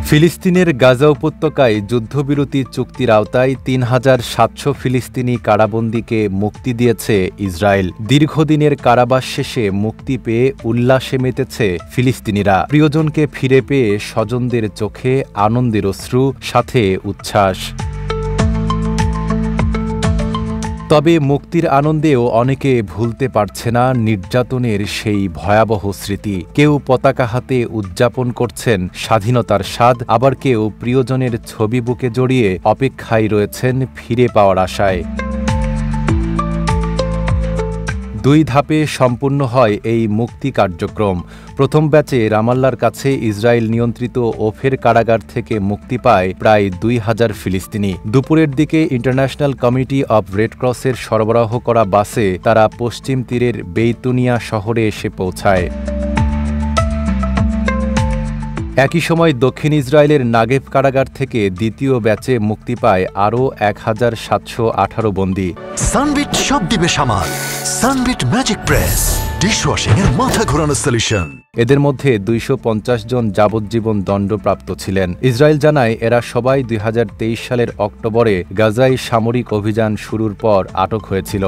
ফিলিস্তিনের গাজা উপত্যকায় যুদ্ধবিরতি চুক্তির আওতায় ৩৭০০ ফিলিস্তিনি কারাবন্দীকে মুক্তি দিয়েছে ইসরায়েল। দীর্ঘদিনের কারাবাস শেষে মুক্তি পেয়ে উল্লাসে মেতেছে ফিলিস্তিনিরা। প্রিয়জনকে ফিরে পেয়ে স্বজনদের চোখে আনন্দের অশ্রু, সাথে উচ্ছ্বাস। তবে মুক্তির আনন্দেও অনেকে ভুলতে পারছে না নির্যাতনের সেই ভয়াবহ স্মৃতি। কেউ পতাকা হাতে উদযাপন করছেন স্বাধীনতার স্বাদ, আবার কেউ প্রিয়জনের ছবি বুকে জড়িয়ে অপেক্ষায় রয়েছেন ফিরে পাওয়ার আশায়। দুই ধাপে সম্পূর্ণ হয় এই মুক্তি কার্যক্রম। প্রথম ব্যাচে রামাল্লার কাছে ইসরায়েল নিয়ন্ত্রিত ওফের কারাগার থেকে মুক্তি পায় প্রায় ২,০০০ ফিলিস্তিনি। দুপুরের দিকে ইন্টারন্যাশনাল কমিটি অব রেড ক্রসের সরবরাহ করা বাসে তারা পশ্চিম তীরের বেইতুনিয়া শহরে এসে পৌঁছায়। একই সময় দক্ষিণ ইসরায়েলের নাগেভ কারাগার থেকে দ্বিতীয় ব্যাচে মুক্তি পায় আরও ১,৭১৮ বন্দী। সানবিট সব দিবে সামাল। সানবিট ম্যাজিক প্রেস ডিশওয়াশিং এর মাথা ঘোরানো সলিউশন। এদের মধ্যে ২৫০ জন যাবজ্জীবন দণ্ডপ্রাপ্ত ছিলেন। ইসরায়েল জানায় এরা সবাই ২০২৩ সালের অক্টোবরে গাজায় সামরিক অভিযান শুরুর পর আটক হয়েছিল।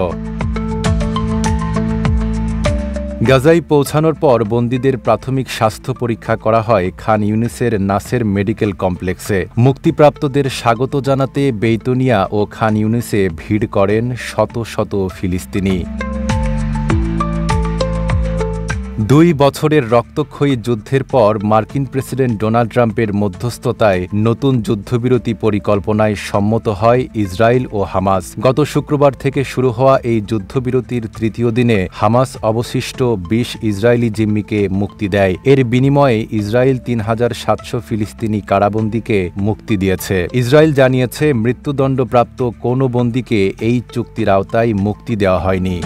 গাজায় পৌঁছানোর পর বন্দীদের প্রাথমিক স্বাস্থ্য পরীক্ষা করা হয় খান ইউনিসের নাসের মেডিকেল কমপ্লেক্সে। মুক্তিপ্রাপ্তদের স্বাগত জানাতে বেইতুনিয়া ও খান ইউনিসে ভিড় করেন শত শত ফিলিস্তিনি। ২ বছরের রক্তক্ষয়ী যুদ্ধের পর মার্কিন প্রেসিডেন্ট ডোনাল্ড ট্রাম্পের মধ্যস্থতায় নতুন যুদ্ধবিরতি পরিকল্পনায় সম্মত হয় ইসরায়েল ও হামাস। গত শুক্রবার থেকে শুরু হওয়া এই যুদ্ধবিরতির তৃতীয় দিনে হামাস অবশিষ্ট ২০ ইসরায়েলি জিম্মিকে মুক্তি দেয়। এর বিনিময়ে ইসরায়েল ৩৭০০ ফিলিস্তিনি কারাবন্দীকে মুক্তি দিয়েছে। ইসরায়েল জানিয়েছে মৃত্যুদণ্ডপ্রাপ্ত কোনো বন্দীকে এই চুক্তির আওতায় মুক্তি দেওয়া হয়নি।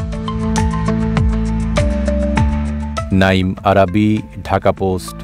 নাইম আরাবি, ঢাকা পোস্ট।